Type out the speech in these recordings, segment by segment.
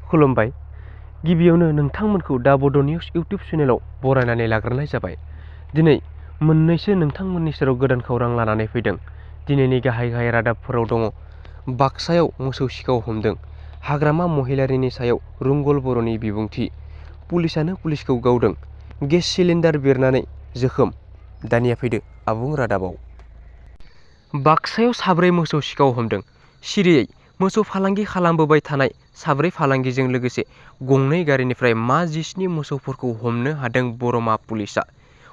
खुलुमबाय। गिबियावनो नोंथांमोनखौ दा बड' निउस इउटिउब चेनेलाव बरायनानै लाग्रोनाय जाबाय। दिनै मोननैसो नोंथांमोननि सेराव गोदान खौरां लानानै फैदों। दिनैनि गाहाय रादाबफोराव दङ। बाक्सायाव मोसौ सिखाव हमदों। हाग्रामा महिलारिनि सायाव रुंगल बर'नि बिबुंथि। पुलिसानो पुलिसखौ गावदों। गेस सिलिन्डार बेरनानै जोखोम। दानिया फैदो आबुं रादाबाव। बाक्सायाव साब्रै मोसौ सिखाव हमदों। सिरियै मोसौ फालांगि खालामबोबाय थानाय साब्रै फालांगिजों लोगोसे गंनै गारिनिफ्राय मा-17 मोसौफोरखौ हमनो हादों बरमा पुलिसा।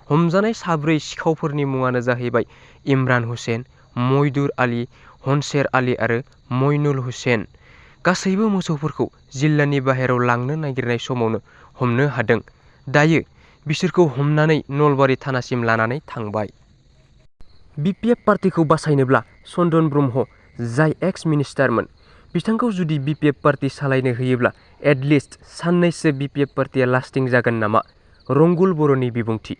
हमजानाय साब्रै सिखावफोरनि मुङानो जाहैबाय इमरान हुसेन, मइदुर आली, हनसेर आली आरो मइनुल हुसेन। गासैबो मोसौफोरखौ जिल्लानि बाहेराव लांनो नागिरनाय समावनो हमनो हादों। दायो बिसोरखौ हमनानै नलबारि थानासिम लानानै थांबाय। बिपिएफ पार्टिखौ बासायनोब्ला चन्दन ब्रह्म, जाय एक्स मिनिस्टारमोन, बिथांखौ जुदि बिपिएफ पार्टि सालायनो होयोब्ला एटलिस्ट साननैसो बिपिएफ पार्टिया लास्टिं जागोन नामा? रंगुल बर'नि बिबुंथि।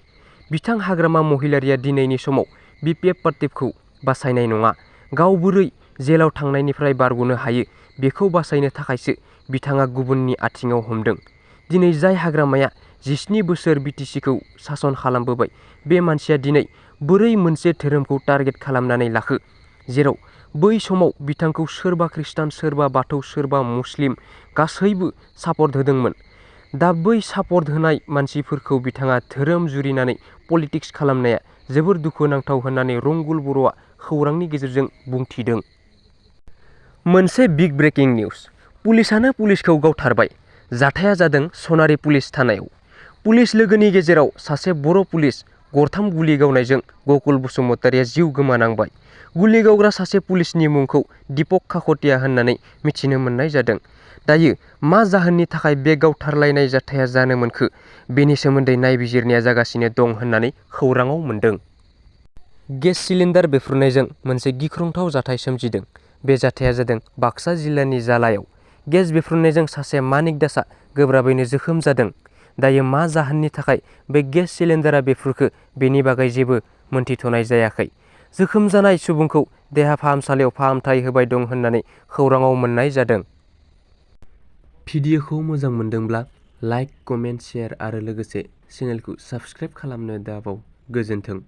बिथां हाग्रामा महिलारिया दिनैनि समाव बिपिएफ पार्टिखौ बासायनाय नङा। गाव बोरै जेलाव थांनायनिफ्राय बारग'नो हायो बेखौ बासायनो थाखायसो बिथाङा गुबुननि आथिङाव हमदों। दिनै जाय हाग्रामाया 17 बोसोर बिटिसिखौ सासन खालामबोबाय, बे मानसिया दिनै बोरै मोनसे धोरोमखौ टारगेट खालामनानै लाखो, जेराव बै समाव बिथांखौ सोरबा खृष्टान, सोरबा बाथौ, सोरबा मुस्लिम गासैबो सापर्ट होदोंमोन। दा बै सापर्ट होनाय मानसिफोरखौ बिथाङा धोरोम जुरिनानै पलिटिक्स खालामनाया जोबोर दुखुनांथाव होननानै रंगुल बर'आ खौरांनि गेजेरजों बुंथिदों। मोनसे बिग ब्रेकिं निउज। पुलिसानो पुलिसखौ गावथारबाय। जाथाया जादों सनारि पुलिस थानायाव। पुलिस लोगोनि गेजेराव सासे बर' पुलिस गरथाम गुलि गावनायजों गकुल बसुमतारिया जिउ गोमानांबाय। गुलि गावग्रा सासे पुलिसनि मुंखौ दीपक खाख'टिया होननानै मिथिनो मोननाय जादों। दायो मा जाहोननि थाखाय बे गावथारलायनाय जाथाया जानो मोनखो, बेनि सोमोन्दै नायबिजिरनाया जागासिनो दं होननानै खौराङाव मोन्दों। गेस सिलिन्डार बेफ्रुनायजों मोनसे गिख्रंथाव जाथाय सोमजिदों। बे जाथाया जादों बाक्सा जिल्लानि जालायाव। गेस बेफ्रुनायजों सासे मानिक दासआ गोब्राबैनो जोखोम जादों। दायो मा जाहोननि थाखाय बे गेस सिलिन्डारा बेफ्रुखो बेनि बागै जेबो मोनथिथ'नाय जायाखै। जोखोम जानाय सुबुंखौ देहा फाहामसालियाव फाहामथाय होबाय दं होननानै खौराङाव मोननाय जादों। भिडिअखौ मोजां मोनदोंब्ला लाइक, कमेन्ट, शेयार आरो लोगोसे चेनेलखौ साबस्क्राइब खालामनो दाबाव। गोजोन्थों।